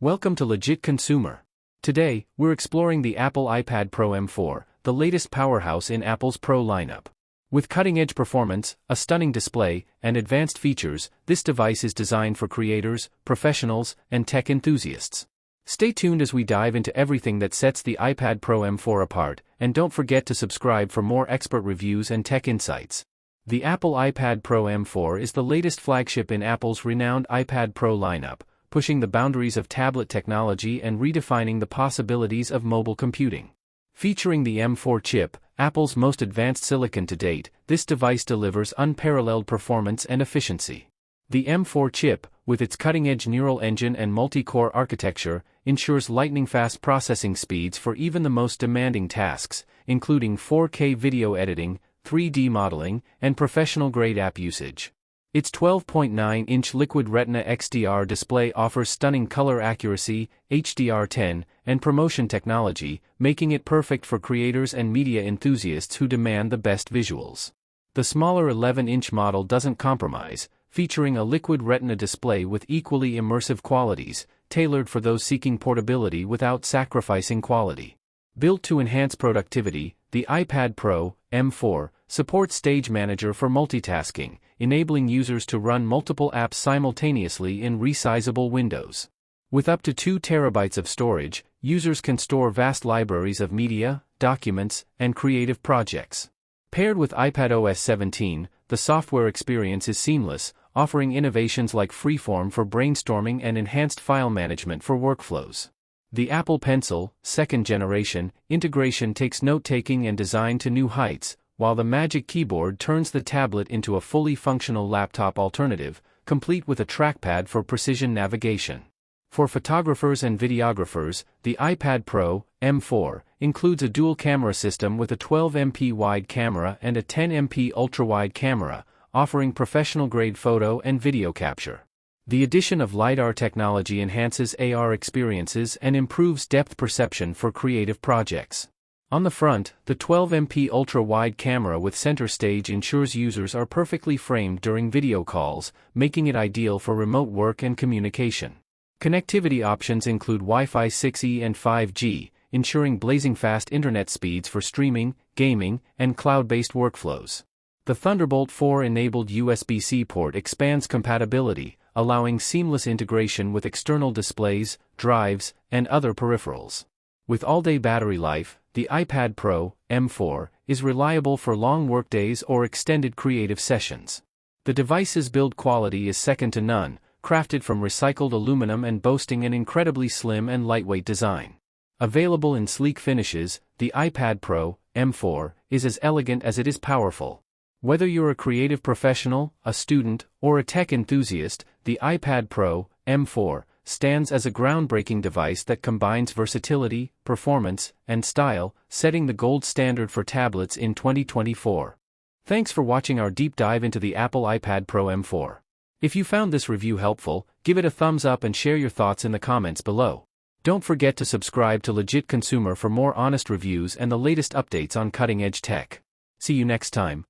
Welcome to Legit Consumer. Today, we're exploring the Apple iPad Pro M4, the latest powerhouse in Apple's Pro lineup. With cutting-edge performance, a stunning display, and advanced features, this device is designed for creators, professionals, and tech enthusiasts. Stay tuned as we dive into everything that sets the iPad Pro M4 apart, and don't forget to subscribe for more expert reviews and tech insights. The Apple iPad Pro M4 is the latest flagship in Apple's renowned iPad Pro lineup, pushing the boundaries of tablet technology and redefining the possibilities of mobile computing. Featuring the M4 chip, Apple's most advanced silicon to date, this device delivers unparalleled performance and efficiency. The M4 chip, with its cutting-edge neural engine and multi-core architecture, ensures lightning-fast processing speeds for even the most demanding tasks, including 4K video editing, 3D modeling, and professional-grade app usage. Its 12.9-inch Liquid Retina XDR display offers stunning color accuracy, HDR10, and promotion technology, making it perfect for creators and media enthusiasts who demand the best visuals. The smaller 11-inch model doesn't compromise, featuring a Liquid Retina display with equally immersive qualities, tailored for those seeking portability without sacrificing quality. Built to enhance productivity, the iPad Pro M4 supports Stage Manager for multitasking, enabling users to run multiple apps simultaneously in resizable windows. With up to 2 terabytes of storage, users can store vast libraries of media, documents, and creative projects. Paired with iPadOS 17, the software experience is seamless, offering innovations like Freeform for brainstorming and enhanced file management for workflows. The Apple Pencil, second generation, integration takes note-taking and design to new heights, while the Magic Keyboard turns the tablet into a fully functional laptop alternative, complete with a trackpad for precision navigation. For photographers and videographers, the iPad Pro M4 includes a dual-camera system with a 12MP wide camera and a 10MP ultra-wide camera, offering professional-grade photo and video capture. The addition of LiDAR technology enhances AR experiences and improves depth perception for creative projects. On the front, the 12MP ultra-wide camera with center stage ensures users are perfectly framed during video calls, making it ideal for remote work and communication. Connectivity options include Wi-Fi 6E and 5G, ensuring blazing fast internet speeds for streaming, gaming, and cloud-based workflows. The Thunderbolt 4-enabled USB-C port expands compatibility, allowing seamless integration with external displays, drives, and other peripherals. With all-day battery life, the iPad Pro M4 is reliable for long workdays or extended creative sessions. The device's build quality is second to none, crafted from recycled aluminum and boasting an incredibly slim and lightweight design. Available in sleek finishes, the iPad Pro M4 is as elegant as it is powerful. Whether you're a creative professional, a student, or a tech enthusiast, the iPad Pro M4 stands as a groundbreaking device that combines versatility, performance, and style, setting the gold standard for tablets in 2024. Thanks for watching our deep dive into the Apple iPad Pro M4. If you found this review helpful, give it a thumbs up and share your thoughts in the comments below. Don't forget to subscribe to Legit Consumer for more honest reviews and the latest updates on cutting-edge tech. See you next time.